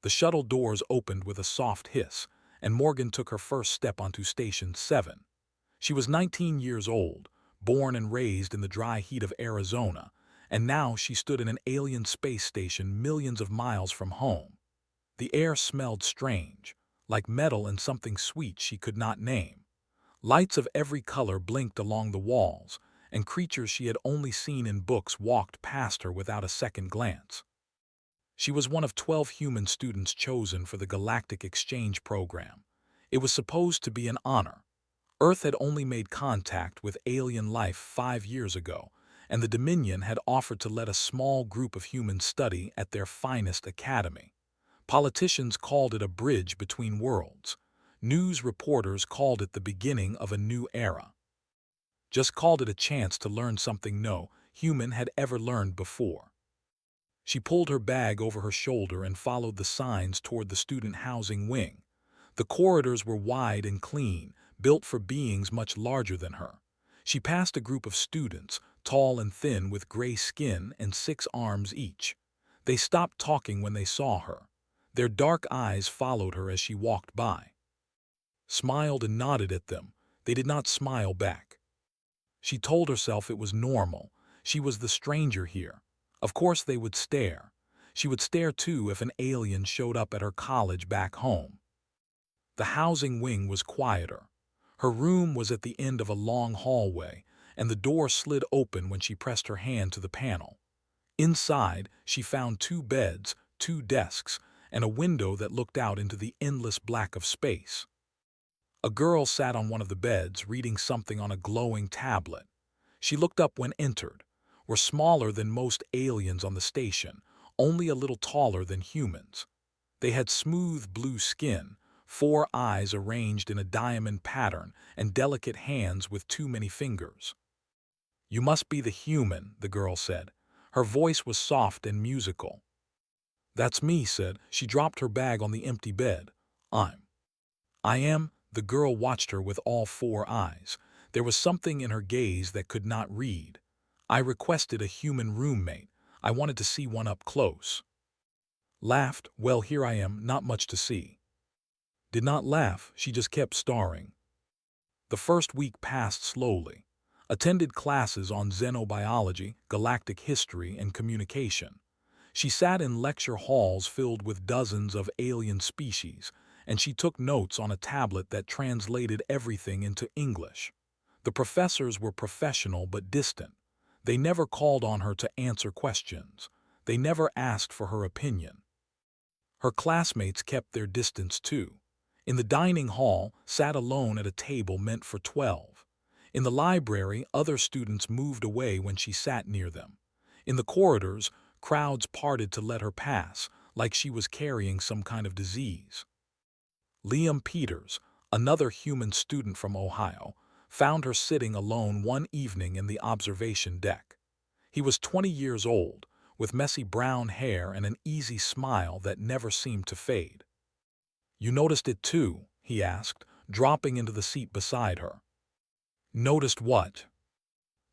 The shuttle doors opened with a soft hiss, and Morgan took her first step onto Station 7. She was 19 years old, born and raised in the dry heat of Arizona, and now she stood in an alien space station millions of miles from home. The air smelled strange, like metal and something sweet she could not name. Lights of every color blinked along the walls, and creatures she had only seen in books walked past her without a second glance. She was one of 12 human students chosen for the Galactic Exchange program. It was supposed to be an honor. Earth had only made contact with alien life 5 years ago, and the Dominion had offered to let a small group of humans study at their finest academy. Politicians called it a bridge between worlds. News reporters called it the beginning of a new era. Just called it a chance to learn something no human had ever learned before. She pulled her bag over her shoulder and followed the signs toward the student housing wing. The corridors were wide and clean, built for beings much larger than her. She passed a group of students, tall and thin with gray skin and 6 arms each. They stopped talking when they saw her. Their dark eyes followed her as she walked by. Smiled and nodded at them. They did not smile back. She told herself it was normal. She was the stranger here. Of course they would stare. She would stare too if an alien showed up at her college back home. The housing wing was quieter. Her room was at the end of a long hallway, and the door slid open when she pressed her hand to the panel. Inside, she found 2 beds, 2 desks, and a window that looked out into the endless black of space. A girl sat on one of the beds, reading something on a glowing tablet. She looked up when entered. Were smaller than most aliens on the station, only a little taller than humans. They had smooth blue skin, 4 eyes arranged in a diamond pattern, and delicate hands with too many fingers. "You must be the human," the girl said. Her voice was soft and musical. "That's me," said. She dropped her bag on the empty bed. I am." The girl watched her with all 4 eyes. There was something in her gaze that could not read. "I requested a human roommate. I wanted to see one up close." Laughed. "Well, here I am, not much to see." Did not laugh, she just kept staring. The first week passed slowly. Attended classes on xenobiology, galactic history, and communication. She sat in lecture halls filled with dozens of alien species, and she took notes on a tablet that translated everything into English. The professors were professional but distant. They never called on her to answer questions. They never asked for her opinion. Her classmates kept their distance too. In the dining hall, sat alone at a table meant for 12. In the library, other students moved away when she sat near them. In the corridors, crowds parted to let her pass, like she was carrying some kind of disease. Liam Peters, another human student from Ohio, found her sitting alone one evening in the observation deck. He was 20 years old, with messy brown hair and an easy smile that never seemed to fade. "You noticed it too?" he asked, dropping into the seat beside her. "Noticed what?"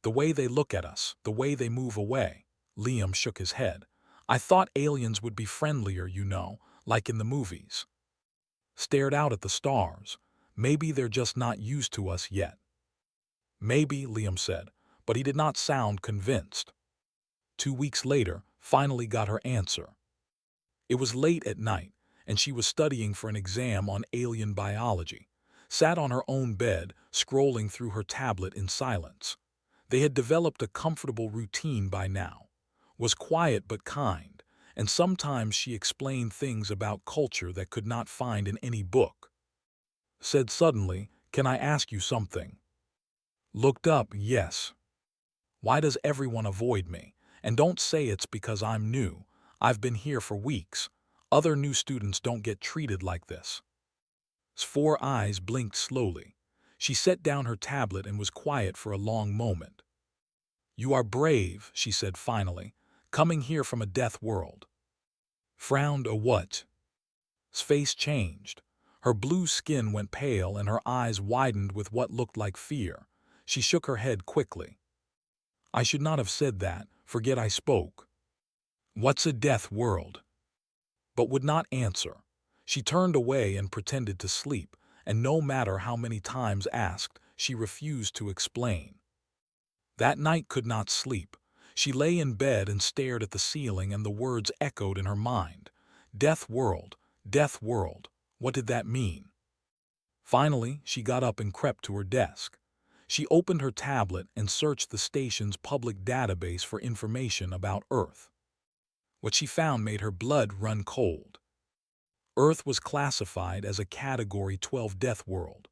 "The way they look at us, the way they move away." Liam shook his head. "I thought aliens would be friendlier, like in the movies." Stared out at the stars. "Maybe they're just not used to us yet." "Maybe," Liam said, but he did not sound convinced. 2 weeks later, finally got her answer. It was late at night, and she was studying for an exam on alien biology. Sat on her own bed, scrolling through her tablet in silence. They had developed a comfortable routine by now. Was quiet but kind, and sometimes she explained things about culture that could not find in any book. Said suddenly, "Can I ask you something?" Looked up, "Yes." "Why does everyone avoid me? And don't say it's because I'm new. I've been here for weeks. Other new students don't get treated like this." 4 eyes blinked slowly. She set down her tablet and was quiet for a long moment. "You are brave," she said finally, "coming here from a death world." Frowned. "A what?" His face changed. Her blue skin went pale and her eyes widened with what looked like fear. She shook her head quickly. "I should not have said that. Forget I spoke." "What's a death world?" but would not answer. She turned away and pretended to sleep, and no matter how many times asked, she refused to explain. That night could not sleep. She lay in bed and stared at the ceiling, and the words echoed in her mind. Death world, death world. What did that mean? Finally, she got up and crept to her desk. She opened her tablet and searched the station's public database for information about Earth. What she found made her blood run cold. Earth was classified as a Category 12 death world.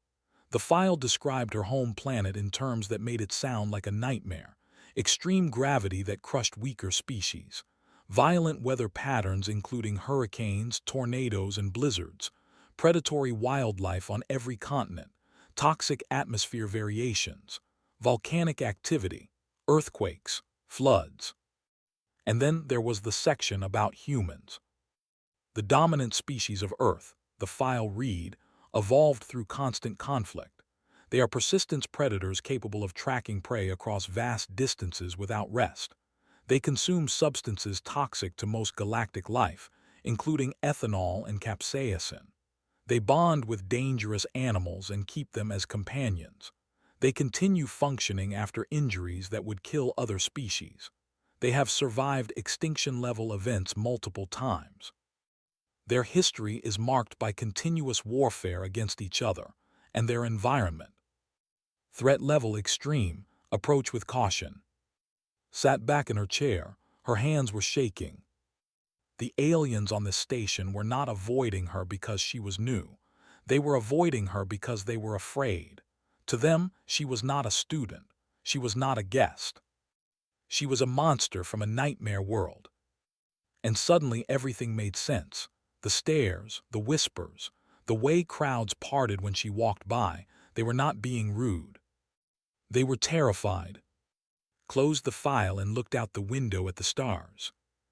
The file described her home planet in terms that made it sound like a nightmare. Extreme gravity that crushed weaker species. Violent weather patterns including hurricanes, tornadoes, and blizzards. Predatory wildlife on every continent. Toxic atmosphere variations. Volcanic activity. Earthquakes. Floods. And then there was the section about humans. The dominant species of Earth, the file read, evolved through constant conflict. They are persistent predators capable of tracking prey across vast distances without rest. They consume substances toxic to most galactic life, including ethanol and capsaicin. They bond with dangerous animals and keep them as companions. They continue functioning after injuries that would kill other species. They have survived extinction-level events multiple times. Their history is marked by continuous warfare against each other and their environment. Threat level extreme, approach with caution. Sat back in her chair, her hands were shaking. The aliens on the station were not avoiding her because she was new. They were avoiding her because they were afraid. To them, she was not a student. She was not a guest. She was a monster from a nightmare world. And suddenly everything made sense. The stares, the whispers, the way crowds parted when she walked by. They were not being rude. They were terrified. Closed the file and looked out the window at the stars.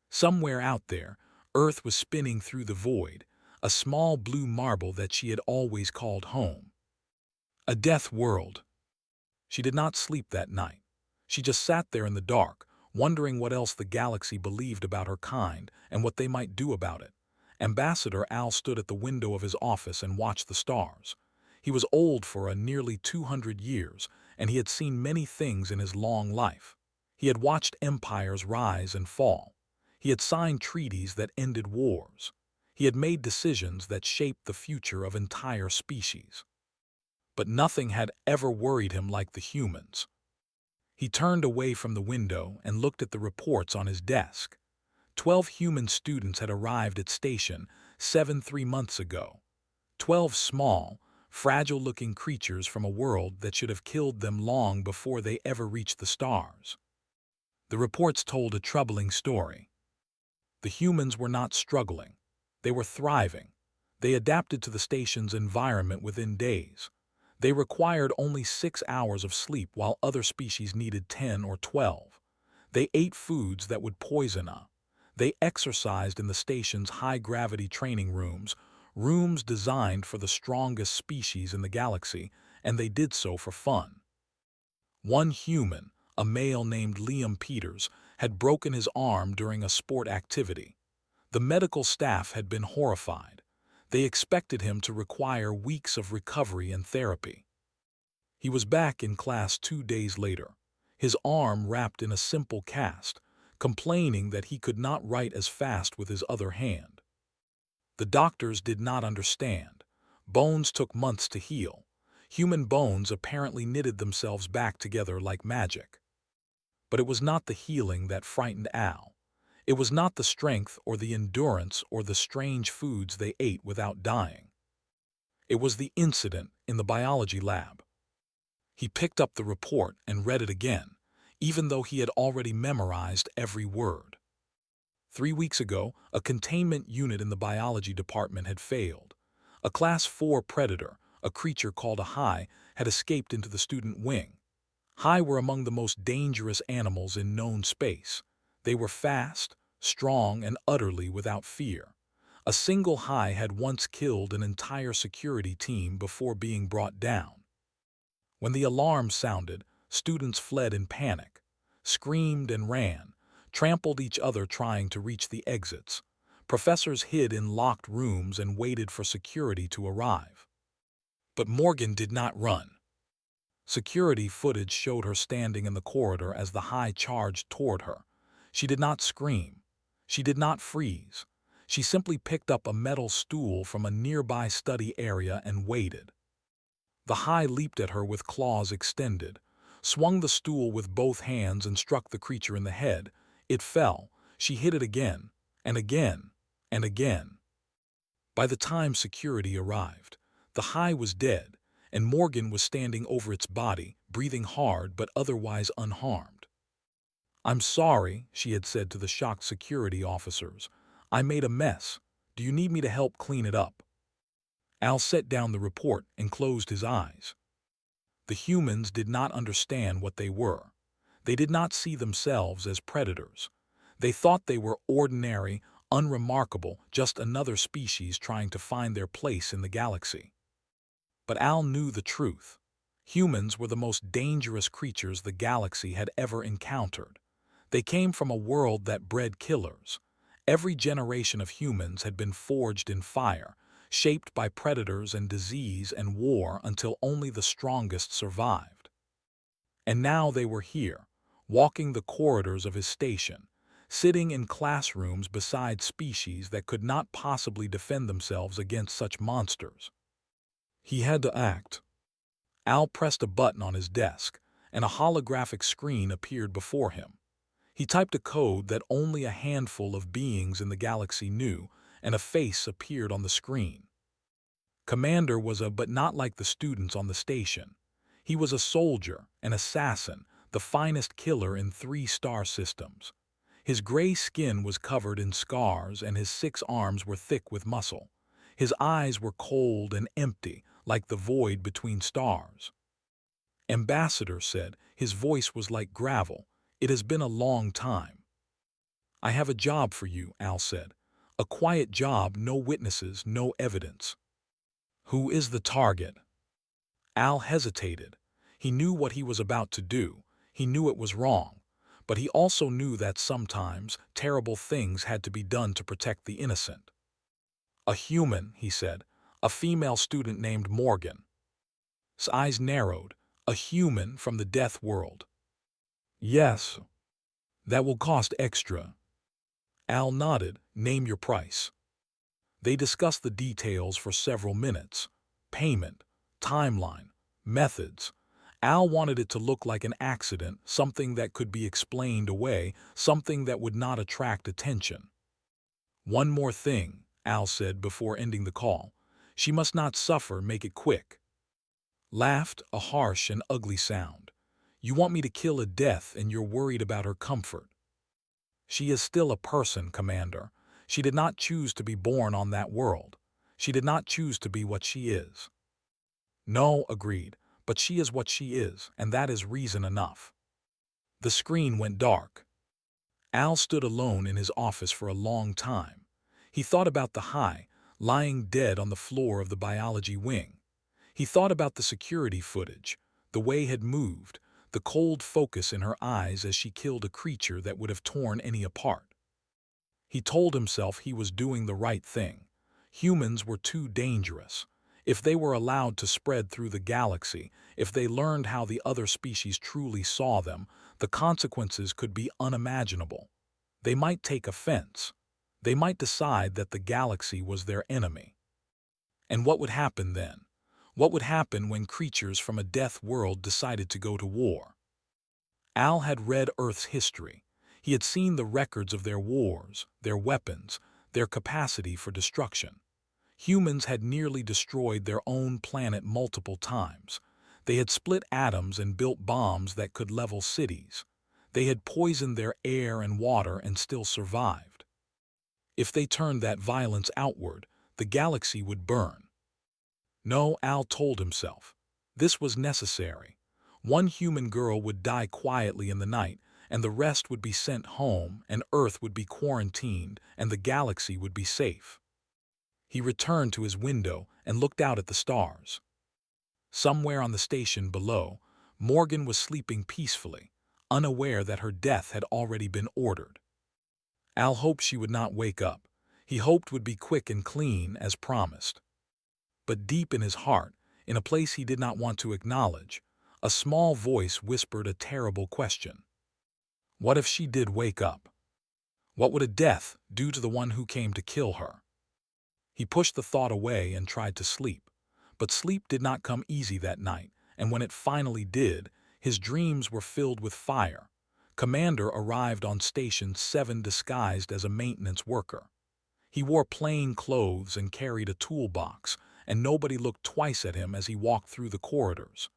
Somewhere out there, Earth was spinning through the void, a small blue marble that she had always called home. A death world. She did not sleep that night. She just sat there in the dark, wondering what else the galaxy believed about her kind and what they might do about it. Ambassador Al stood at the window of his office and watched the stars. He was old for nearly 200 years, and he had seen many things in his long life. He had watched empires rise and fall. He had signed treaties that ended wars. He had made decisions that shaped the future of entire species. But nothing had ever worried him like the humans. He turned away from the window and looked at the reports on his desk. 12 human students had arrived at Station 7 3 months ago. 12 small, fragile-looking creatures from a world that should have killed them long before they ever reached the stars. The reports told a troubling story. The humans were not struggling. They were thriving. They adapted to the station's environment within days. They required only 6 hours of sleep while other species needed 10 or 12. They ate foods that would poison them. They exercised in the station's high-gravity training rooms, rooms designed for the strongest species in the galaxy, and they did so for fun. One human, a male named Liam Peters, had broken his arm during a sport activity. The medical staff had been horrified. They expected him to require weeks of recovery and therapy. He was back in class 2 days later, his arm wrapped in a simple cast, complaining that he could not write as fast with his other hand. The doctors did not understand. Bones took months to heal. Human bones apparently knitted themselves back together like magic. But it was not the healing that frightened Al. It was not the strength or the endurance or the strange foods they ate without dying. It was the incident in the biology lab. He picked up the report and read it again, even though he had already memorized every word. 3 weeks ago, a containment unit in the biology department had failed. A Class 4 predator, a creature called a HFY, had escaped into the student wing. HFY were among the most dangerous animals in known space. They were fast, strong, and utterly without fear. A single HFY had once killed an entire security team before being brought down. When the alarm sounded, students fled in panic, screamed and ran, trampled each other trying to reach the exits. Professors hid in locked rooms and waited for security to arrive. But Morgan did not run. Security footage showed her standing in the corridor as the High charged toward her. She did not scream. She did not freeze. She simply picked up a metal stool from a nearby study area and waited. The High leaped at her with claws extended, swung the stool with both hands and struck the creature in the head. It fell. She hit it again, and again, and again. By the time security arrived, the High was dead, and Morgan was standing over its body, breathing hard but otherwise unharmed. "I'm sorry," she had said to the shocked security officers. "I made a mess. Do you need me to help clean it up?" Al set down the report and closed his eyes. The humans did not understand what they were. They did not see themselves as predators. They thought they were ordinary, unremarkable, just another species trying to find their place in the galaxy. But Al knew the truth. Humans were the most dangerous creatures the galaxy had ever encountered. They came from a world that bred killers. Every generation of humans had been forged in fire, shaped by predators and disease and war until only the strongest survived. And now they were here, walking the corridors of his station, sitting in classrooms beside species that could not possibly defend themselves against such monsters. He had to act. Al pressed a button on his desk, and a holographic screen appeared before him. He typed a code that only a handful of beings in the galaxy knew, and a face appeared on the screen. Commander was but not like the students on the station. He was a soldier, an assassin, the finest killer in 3 star systems. His gray skin was covered in scars and his 6 arms were thick with muscle. His eyes were cold and empty, like the void between stars. "Ambassador," said, his voice was like gravel, "it has been a long time." "I have a job for you," Al said. "A quiet job, no witnesses, no evidence." "Who is the target?" Al hesitated. He knew what he was about to do. He knew it was wrong. But he also knew that sometimes terrible things had to be done to protect the innocent. "A human," he said. "A female student named Morgan." His eyes narrowed. "A human from the death world." "Yes. That will cost extra." Al nodded. "Name your price." They discussed the details for several minutes. Payment, timeline, methods. Al wanted it to look like an accident, something that could be explained away, something that would not attract attention. "One more thing," Al said before ending the call. "She must not suffer, make it quick." Laughed, a harsh and ugly sound. "You want me to kill a death and you're worried about her comfort." "She is still a person, Commander. She did not choose to be born on that world. She did not choose to be what she is." "No," agreed, "but she is what she is, and that is reason enough." The screen went dark. Al stood alone in his office for a long time. He thought about the High, lying dead on the floor of the biology wing. He thought about the security footage, the way it had moved, the cold focus in her eyes as she killed a creature that would have torn any apart. He told himself he was doing the right thing. Humans were too dangerous. If they were allowed to spread through the galaxy, if they learned how the other species truly saw them, the consequences could be unimaginable. They might take offense. They might decide that the galaxy was their enemy. And what would happen then? What would happen when creatures from a death world decided to go to war? Al had read Earth's history. He had seen the records of their wars, their weapons, their capacity for destruction. Humans had nearly destroyed their own planet multiple times. They had split atoms and built bombs that could level cities. They had poisoned their air and water and still survived. If they turned that violence outward, the galaxy would burn. No, Al told himself. This was necessary. One human girl would die quietly in the night, and the rest would be sent home, and Earth would be quarantined, and the galaxy would be safe. He returned to his window and looked out at the stars. Somewhere on the station below, Morgan was sleeping peacefully, unaware that her death had already been ordered. Al hoped she would not wake up. he hoped would be quick and clean as promised. But deep in his heart, in a place he did not want to acknowledge, a small voice whispered a terrible question. What if she did wake up? What would a death do to the one who came to kill her? He pushed the thought away and tried to sleep, but sleep did not come easy that night, and when it finally did, his dreams were filled with fire. Commander arrived on Station 7 disguised as a maintenance worker. He wore plain clothes and carried a toolbox, and nobody looked twice at him as he walked through the corridors.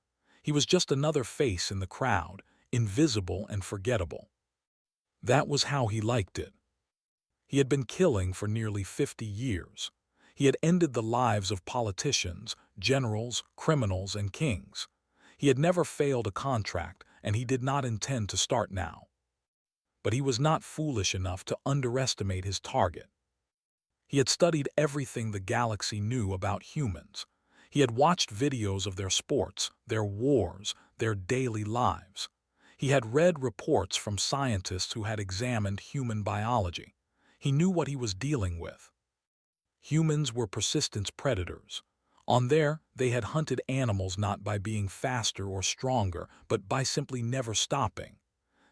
He was just another face in the crowd, invisible and forgettable. That was how he liked it. He had been killing for nearly 50 years. He had ended the lives of politicians, generals, criminals, and kings. He had never failed a contract, and he did not intend to start now. But he was not foolish enough to underestimate his target. He had studied everything the galaxy knew about humans. He had watched videos of their sports, their wars, their daily lives. He had read reports from scientists who had examined human biology. He knew what he was dealing with. Humans were persistent predators. On there, they had hunted animals not by being faster or stronger, but by simply never stopping.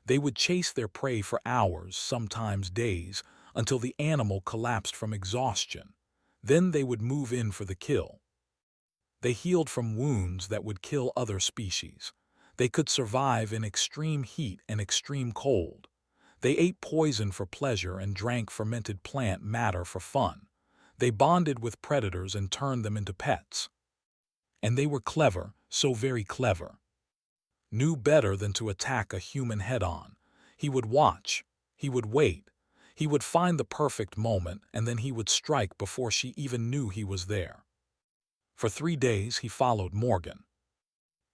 They would chase their prey for hours, sometimes days, until the animal collapsed from exhaustion. Then they would move in for the kill. They healed from wounds that would kill other species. They could survive in extreme heat and extreme cold. They ate poison for pleasure and drank fermented plant matter for fun. They bonded with predators and turned them into pets. And they were clever, so very clever. Knew better than to attack a human head-on. He would watch. He would wait. He would find the perfect moment, and then he would strike before she even knew he was there. For 3 days he followed Morgan.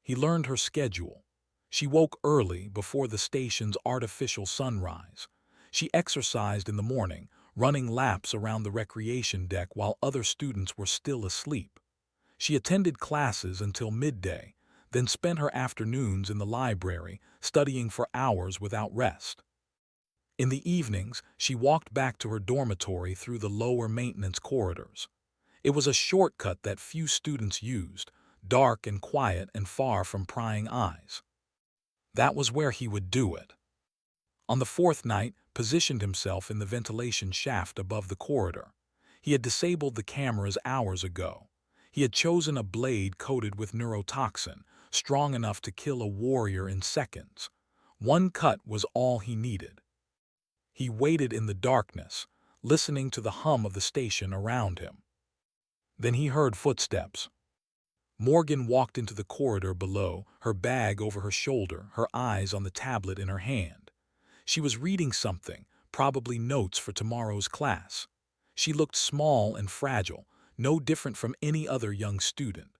He learned her schedule. She woke early before the station's artificial sunrise. She exercised in the morning, running laps around the recreation deck while other students were still asleep. She attended classes until midday, then spent her afternoons in the library, studying for hours without rest. In the evenings, she walked back to her dormitory through the lower maintenance corridors. It was a shortcut that few students used, dark and quiet and far from prying eyes. That was where he would do it. On the 4th night, positioned himself in the ventilation shaft above the corridor. He had disabled the cameras hours ago. He had chosen a blade coated with neurotoxin, strong enough to kill a warrior in seconds. One cut was all he needed. He waited in the darkness, listening to the hum of the station around him. Then he heard footsteps. Morgan walked into the corridor below, her bag over her shoulder, her eyes on the tablet in her hand. She was reading something, probably notes for tomorrow's class. She looked small and fragile, no different from any other young student.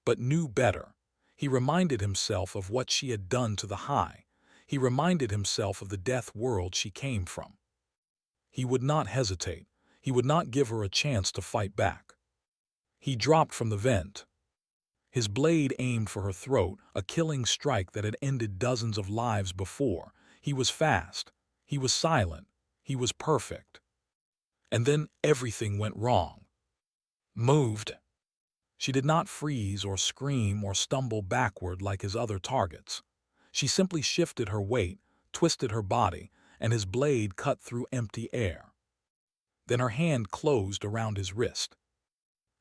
But knew better. He reminded himself of what she had done to the High. He reminded himself of the death world she came from. He would not hesitate. He would not give her a chance to fight back. He dropped from the vent. His blade aimed for her throat, a killing strike that had ended dozens of lives before. He was fast. He was silent. He was perfect. And then everything went wrong. Moved. She did not freeze or scream or stumble backward like his other targets. She simply shifted her weight, twisted her body, and his blade cut through empty air. Then her hand closed around his wrist.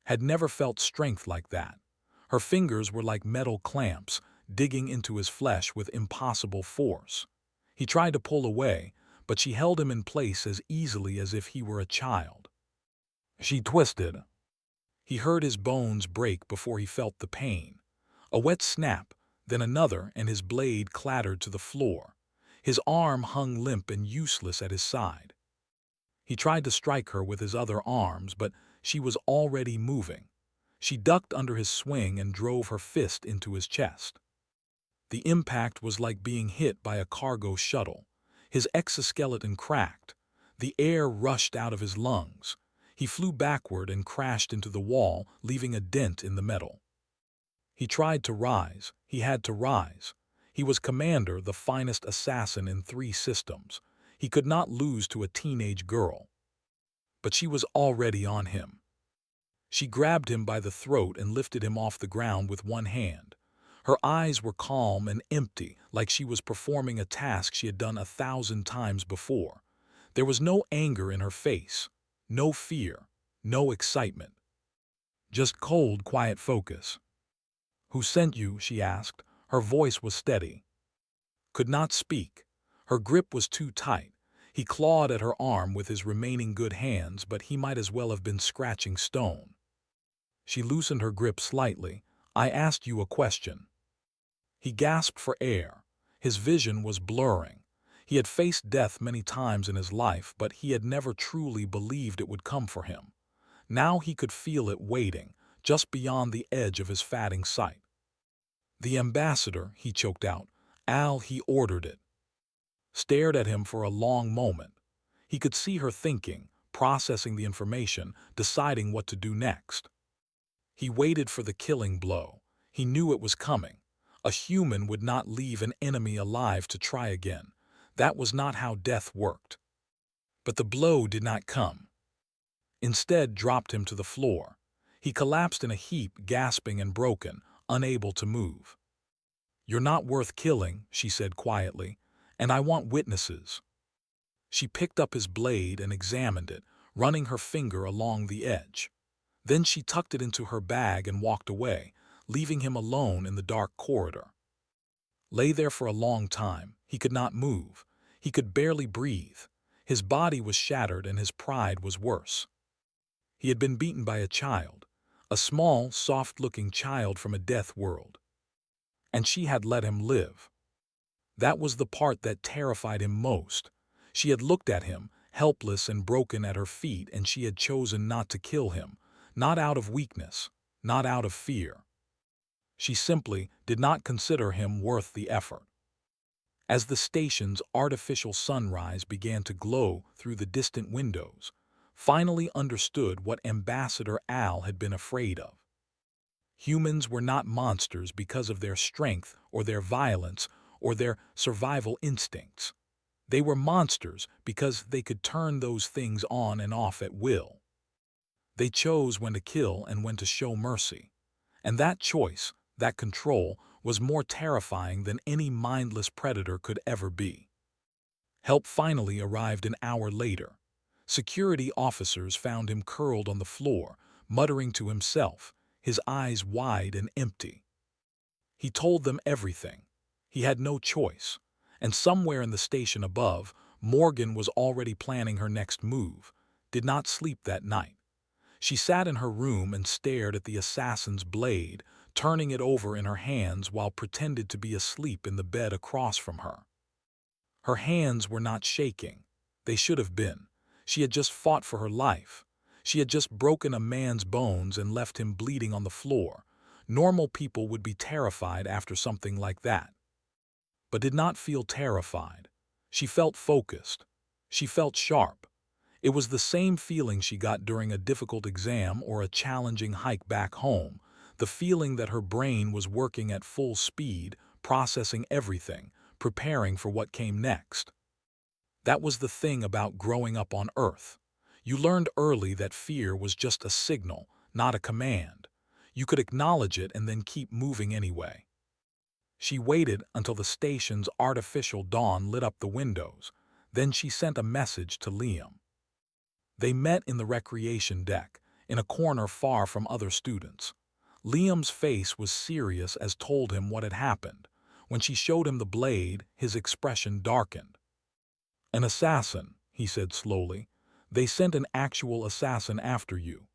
Had never felt strength like that. Her fingers were like metal clamps, digging into his flesh with impossible force. He tried to pull away, but she held him in place as easily as if he were a child. She twisted. He heard his bones break before he felt the pain. A wet snap, then another, and his blade clattered to the floor. His arm hung limp and useless at his side. He tried to strike her with his other arms, but she was already moving. She ducked under his swing and drove her fist into his chest. The impact was like being hit by a cargo shuttle. His exoskeleton cracked. The air rushed out of his lungs. He flew backward and crashed into the wall, leaving a dent in the metal. He tried to rise. He had to rise. He was Commander, the finest assassin in 3 systems. He could not lose to a teenage girl. but she was already on him. She grabbed him by the throat and lifted him off the ground with one hand. Her eyes were calm and empty, like she was performing a task she had done 1,000 times before. There was no anger in her face, no fear, no excitement. Just cold, quiet focus. "Who sent you?" she asked. Her voice was steady. Could not speak. Her grip was too tight. He clawed at her arm with his remaining good hands, but he might as well have been scratching stone. She loosened her grip slightly. "I asked you a question." He gasped for air. His vision was blurring. He had faced death many times in his life, but he had never truly believed it would come for him. Now he could feel it waiting, just beyond the edge of his fatting sight. "The ambassador," he choked out. "Al, he ordered it." Stared at him for a long moment. He could see her thinking, processing the information, deciding what to do next. He waited for the killing blow. He knew it was coming. A human would not leave an enemy alive to try again. That was not how death worked. But the blow did not come. Instead, dropped him to the floor. He collapsed in a heap, gasping and broken, unable to move. "You're not worth killing," she said quietly, "and I want witnesses." She picked up his blade and examined it, running her finger along the edge. Then she tucked it into her bag and walked away, leaving him alone in the dark corridor. Lay there for a long time. He could not move. He could barely breathe. His body was shattered and his pride was worse. He had been beaten by a child, a small, soft-looking child from a death world. And she had let him live. That was the part that terrified him most. She had looked at him, helpless and broken at her feet, and she had chosen not to kill him, not out of weakness, not out of fear. She simply did not consider him worth the effort. As the station's artificial sunrise began to glow through the distant windows, finally understood what Ambassador Al had been afraid of. Humans were not monsters because of their strength or their violence or their survival instincts. They were monsters because they could turn those things on and off at will. They chose when to kill and when to show mercy. And that choice, that control, was more terrifying than any mindless predator could ever be. Help finally arrived an hour later. Security officers found him curled on the floor, muttering to himself, his eyes wide and empty. He told them everything. He had no choice. And somewhere in the station above, Morgan was already planning her next move. Did not sleep that night. She sat in her room and stared at the assassin's blade, turning it over in her hands while pretended to be asleep in the bed across from her. Her hands were not shaking. They should have been. She had just fought for her life. She had just broken a man's bones and left him bleeding on the floor. Normal people would be terrified after something like that. But did not feel terrified. She felt focused. She felt sharp. It was the same feeling she got during a difficult exam or a challenging hike back home, the feeling that her brain was working at full speed, processing everything, preparing for what came next. That was the thing about growing up on Earth. You learned early that fear was just a signal, not a command. You could acknowledge it and then keep moving anyway. She waited until the station's artificial dawn lit up the windows. Then she sent a message to Liam. They met in the recreation deck, in a corner far from other students. Liam's face was serious as told him what had happened. When she showed him the blade, his expression darkened. "An assassin," he said slowly. "They sent an actual assassin after you."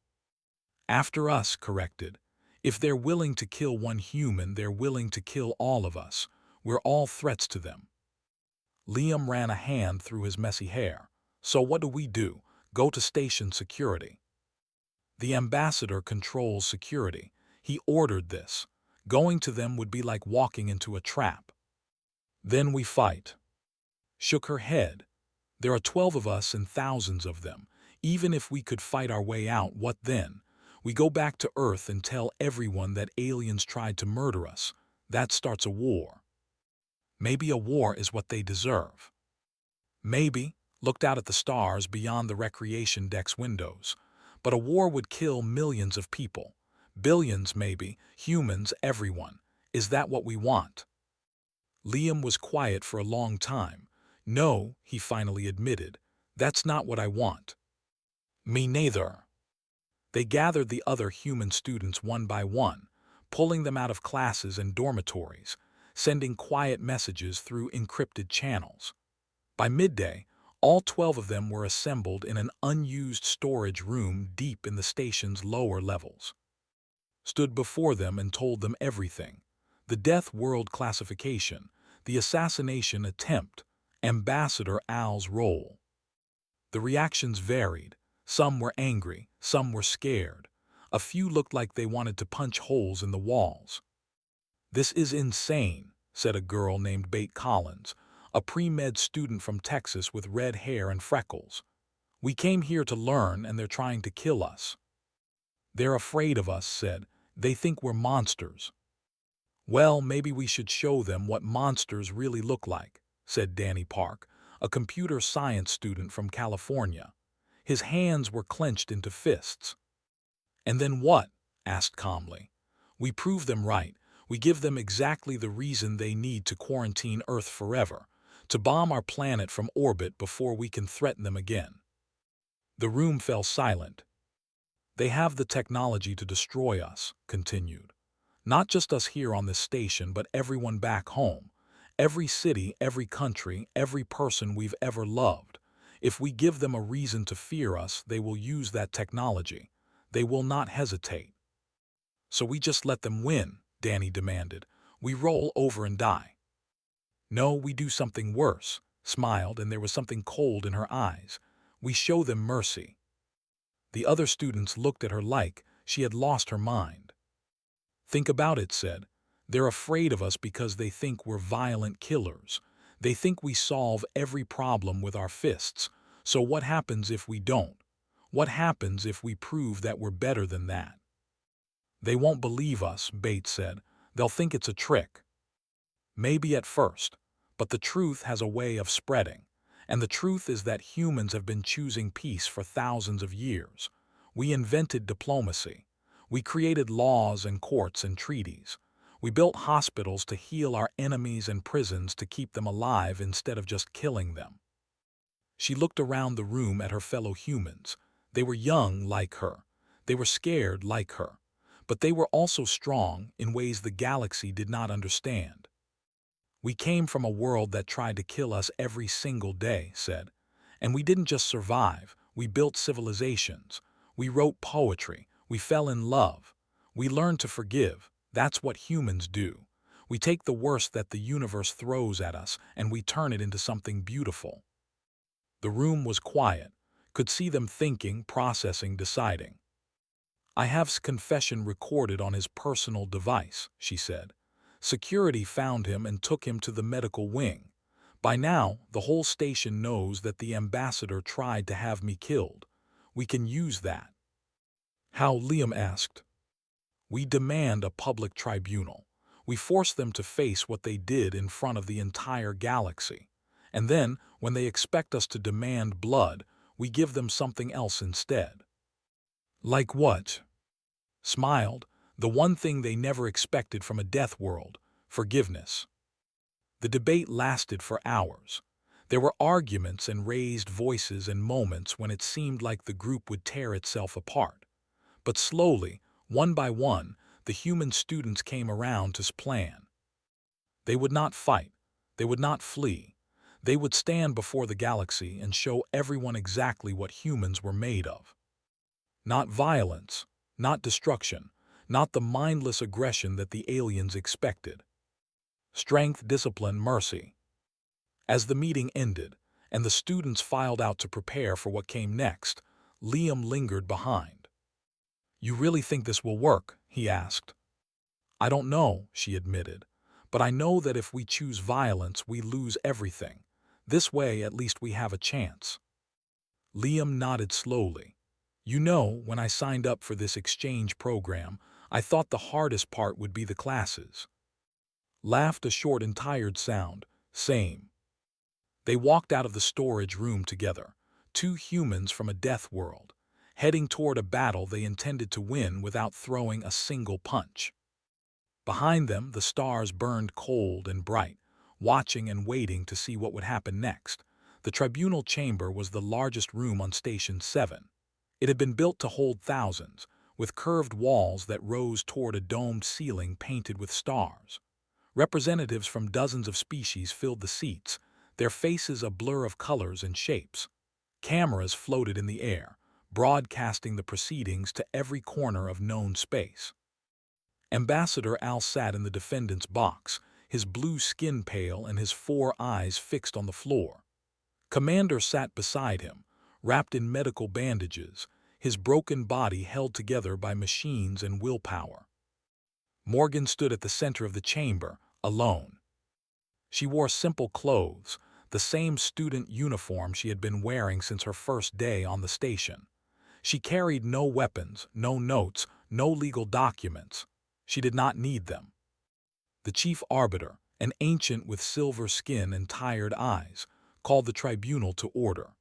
"After us," corrected. "If they're willing to kill one human, they're willing to kill all of us. We're all threats to them." Liam ran a hand through his messy hair. "So what do we do? Go to station security?" "The ambassador controls security. He ordered this. Going to them would be like walking into a trap." "Then we fight." Shook her head. "There are 12 of us and thousands of them. Even if we could fight our way out, what then? We go back to Earth and tell everyone that aliens tried to murder us. That starts a war. Maybe a war is what they deserve." "Maybe," looked out at the stars beyond the recreation deck's windows. But a war would kill millions of people. Billions, maybe, humans, everyone. Is that what we want? Liam was quiet for a long time. No, he finally admitted. That's not what I want. Me neither. They gathered the other human students one by one, pulling them out of classes and dormitories, sending quiet messages through encrypted channels. By midday, all 12 of them were assembled in an unused storage room deep in the station's lower levels. Stood before them and told them everything: the Death World classification, the assassination attempt, Ambassador Al's role. The reactions varied. Some were angry, some were scared. A few looked like they wanted to punch holes in the walls. "This is insane," said a girl named Bate Collins, a pre-med student from Texas with red hair and freckles. "We came here to learn and they're trying to kill us." "They're afraid of us," said. "They think we're monsters." "Well, maybe we should show them what monsters really look like," said Danny Park, a computer science student from California. His hands were clenched into fists. "And then what?" asked calmly. "We prove them right. We give them exactly the reason they need to quarantine Earth forever, to bomb our planet from orbit before we can threaten them again." The room fell silent. "They have the technology to destroy us," continued. "Not just us here on this station, but everyone back home. Every city, every country, every person we've ever loved. If we give them a reason to fear us, they will use that technology. They will not hesitate." "So we just let them win?" Danny demanded. "We roll over and die?" "No, we do something worse," smiled, and there was something cold in her eyes. "We show them mercy." The other students looked at her like she had lost her mind. "Think about it," said. "They're afraid of us because they think we're violent killers. They think we solve every problem with our fists. So what happens if we don't? What happens if we prove that we're better than that?" "They won't believe us," Bates said. "They'll think it's a trick." "Maybe at first, but the truth has a way of spreading. And the truth is that humans have been choosing peace for thousands of years. We invented diplomacy. We created laws and courts and treaties. We built hospitals to heal our enemies and prisons to keep them alive instead of just killing them." She looked around the room at her fellow humans. They were young like her. They were scared like her. But they were also strong in ways the galaxy did not understand. "We came from a world that tried to kill us every single day," said. "And we didn't just survive, we built civilizations. We wrote poetry, we fell in love. We learned to forgive. That's what humans do. We take the worst that the universe throws at us and we turn it into something beautiful." The room was quiet. Could see them thinking, processing, deciding. "I have confession recorded on his personal device," she said. "Security found him and took him to the medical wing. By now, the whole station knows that the ambassador tried to have me killed. We can use that." "How?" Liam asked. "We demand a public tribunal. We force them to face what they did in front of the entire galaxy. And then, when they expect us to demand blood, we give them something else instead." "Like what?" Smiled. "The one thing they never expected from a death world: forgiveness." The debate lasted for hours. There were arguments and raised voices and moments when it seemed like the group would tear itself apart. But slowly, one by one, the human students came around to plan. They would not fight. They would not flee. They would stand before the galaxy and show everyone exactly what humans were made of. Not violence, not destruction, not the mindless aggression that the aliens expected. Strength, discipline, mercy. As the meeting ended, and the students filed out to prepare for what came next, Liam lingered behind. "You really think this will work?" he asked. "I don't know," she admitted. "But I know that if we choose violence, we lose everything. This way, at least we have a chance." Liam nodded slowly. "You know, when I signed up for this exchange program, I thought the hardest part would be the classes." Laughed a short and tired sound. "Same." They walked out of the storage room together, two humans from a death world, heading toward a battle they intended to win without throwing a single punch. Behind them, the stars burned cold and bright, watching and waiting to see what would happen next. The tribunal chamber was the largest room on Station 7. It had been built to hold thousands, with curved walls that rose toward a domed ceiling painted with stars. Representatives from dozens of species filled the seats, their faces a blur of colors and shapes. Cameras floated in the air, broadcasting the proceedings to every corner of known space. Ambassador Al sat in the defendant's box, his blue skin pale and his four eyes fixed on the floor. Commander sat beside him, wrapped in medical bandages, his broken body held together by machines and willpower. Morgan stood at the center of the chamber, alone. She wore simple clothes, the same student uniform she had been wearing since her first day on the station. She carried no weapons, no notes, no legal documents. She did not need them. The chief arbiter, an ancient with silver skin and tired eyes, called the tribunal to order.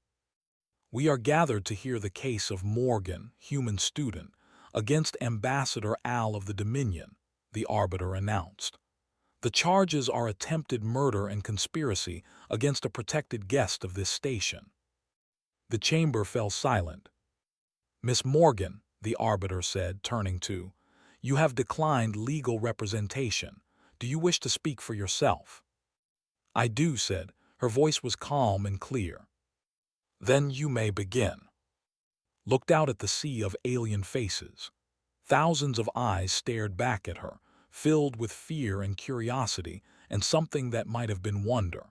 "We are gathered to hear the case of Morgan, human student, against Ambassador Al of the Dominion," the arbiter announced. "The charges are attempted murder and conspiracy against a protected guest of this station." The chamber fell silent. "Miss Morgan," the arbiter said, turning to, "you have declined legal representation. Do you wish to speak for yourself?" "I do," said. Her voice was calm and clear. "Then you may begin." Looked out at the sea of alien faces. Thousands of eyes stared back at her, filled with fear and curiosity and something that might have been wonder.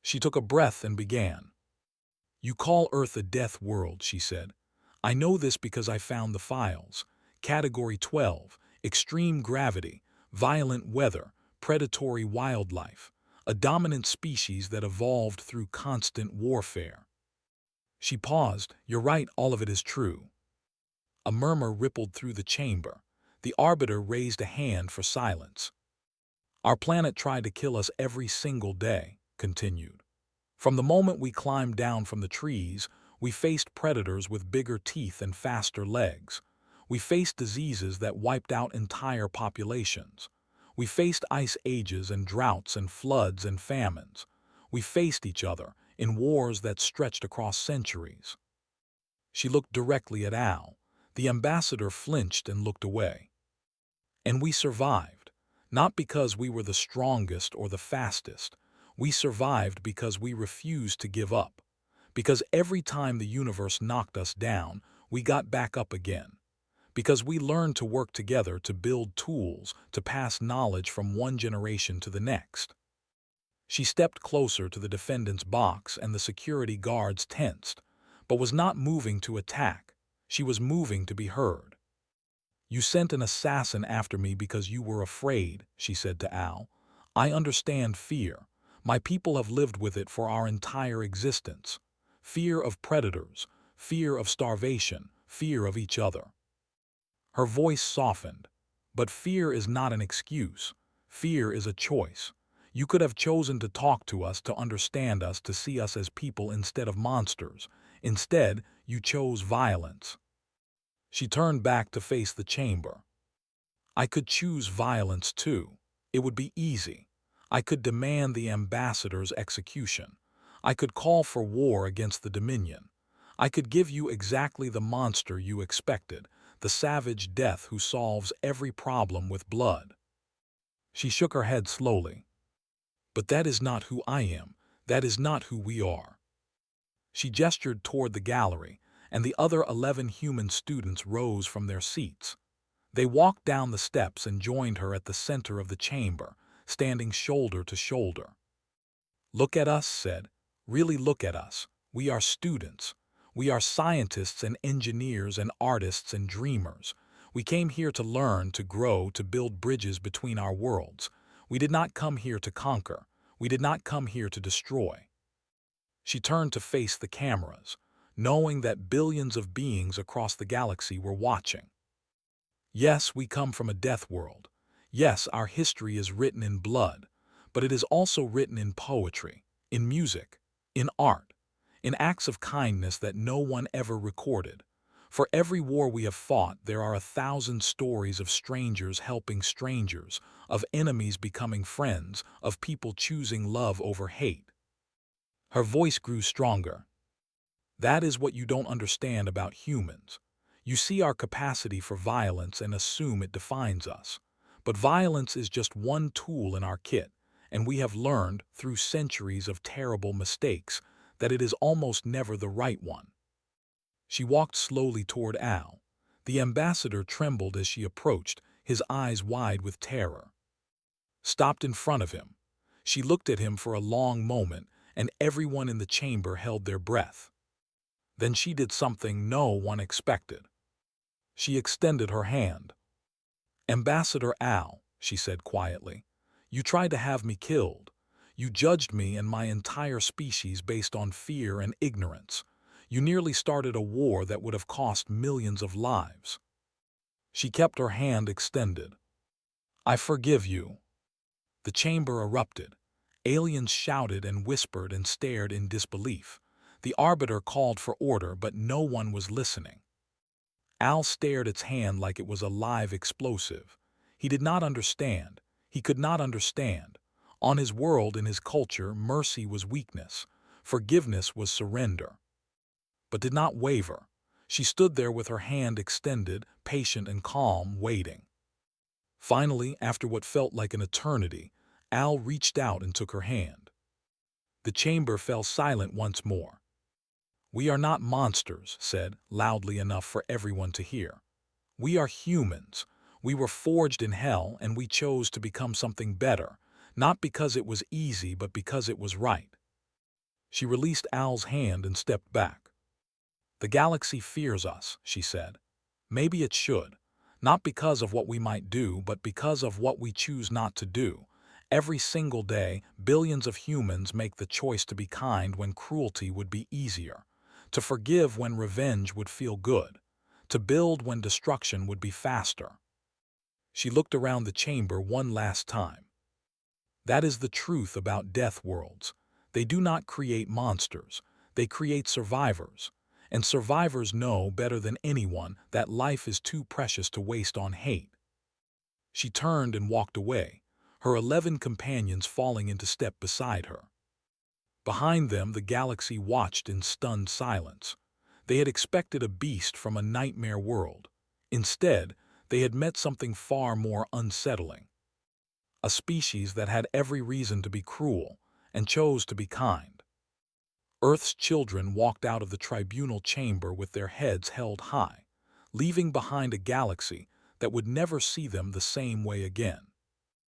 She took a breath and began. "You call Earth a death world," she said. "I know this because I found the files. Category 12, extreme gravity, violent weather, predatory wildlife, a dominant species that evolved through constant warfare." She paused. "You're right, all of it is true." A murmur rippled through the chamber. The arbiter raised a hand for silence. "Our planet tried to kill us every single day," continued. "From the moment we climbed down from the trees, we faced predators with bigger teeth and faster legs. We faced diseases that wiped out entire populations. We faced ice ages and droughts and floods and famines. We faced each other in wars that stretched across centuries." She looked directly at Al. The ambassador flinched and looked away. "And we survived, not because we were the strongest or the fastest. We survived because we refused to give up. Because every time the universe knocked us down, we got back up again. Because we learned to work together to build tools, to pass knowledge from one generation to the next." She stepped closer to the defendant's box and the security guards tensed, but was not moving to attack. She was moving to be heard. "You sent an assassin after me because you were afraid," she said to Al. "I understand fear. My people have lived with it for our entire existence. Fear of predators, fear of starvation, fear of each other." Her voice softened. "But fear is not an excuse. Fear is a choice. You could have chosen to talk to us, to understand us, to see us as people instead of monsters. Instead, you chose violence." She turned back to face the chamber. "I could choose violence too. It would be easy. I could demand the ambassador's execution. I could call for war against the Dominion. I could give you exactly the monster you expected, the savage death who solves every problem with blood." She shook her head slowly. "But that is not who I am. That is not who we are." She gestured toward the gallery, and the other 11 human students rose from their seats. They walked down the steps and joined her at the center of the chamber, standing shoulder to shoulder. "Look at us," said. "Really look at us. We are students. We are scientists and engineers and artists and dreamers. We came here to learn, to grow, to build bridges between our worlds. We did not come here to conquer. We did not come here to destroy." She turned to face the cameras, knowing that billions of beings across the galaxy were watching. "Yes, we come from a death world. Yes, our history is written in blood, but it is also written in poetry, in music, in art, in acts of kindness that no one ever recorded. For every war we have fought, there are 1,000 stories of strangers helping strangers, of enemies becoming friends, of people choosing love over hate. Her voice grew stronger. That is what you don't understand about humans. You see our capacity for violence and assume it defines us. But violence is just one tool in our kit, and we have learned, through centuries of terrible mistakes, that it is almost never the right one. She walked slowly toward Al. The ambassador trembled as she approached, his eyes wide with terror. Stopped in front of him. She looked at him for a long moment, and everyone in the chamber held their breath. Then she did something no one expected. She extended her hand. "Ambassador Al," she said quietly, "you tried to have me killed. You judged me and my entire species based on fear and ignorance. You nearly started a war that would have cost millions of lives." She kept her hand extended. "I forgive you." The chamber erupted. Aliens shouted and whispered and stared in disbelief. The arbiter called for order, but no one was listening. Al stared its hand like it was a live explosive. He did not understand. He could not understand. On his world, in his culture, mercy was weakness. Forgiveness was surrender. But did not waver. She stood there with her hand extended, patient and calm, waiting. Finally, after what felt like an eternity, Al reached out and took her hand. The chamber fell silent once more. "We are not monsters," said, loudly enough for everyone to hear. "We are humans. We were forged in hell, and we chose to become something better, not because it was easy, but because it was right." She released Al's hand and stepped back. "The galaxy fears us," she said. "Maybe it should. Not because of what we might do, but because of what we choose not to do. Every single day, billions of humans make the choice to be kind when cruelty would be easier, to forgive when revenge would feel good, to build when destruction would be faster." She looked around the chamber one last time. That is the truth about death worlds. They do not create monsters. They create survivors. And survivors know better than anyone that life is too precious to waste on hate. She turned and walked away, her 11 companions falling into step beside her. Behind them, the galaxy watched in stunned silence. They had expected a beast from a nightmare world. Instead, they had met something far more unsettling. A species that had every reason to be cruel and chose to be kind. Earth's children walked out of the tribunal chamber with their heads held high, leaving behind a galaxy that would never see them the same way again.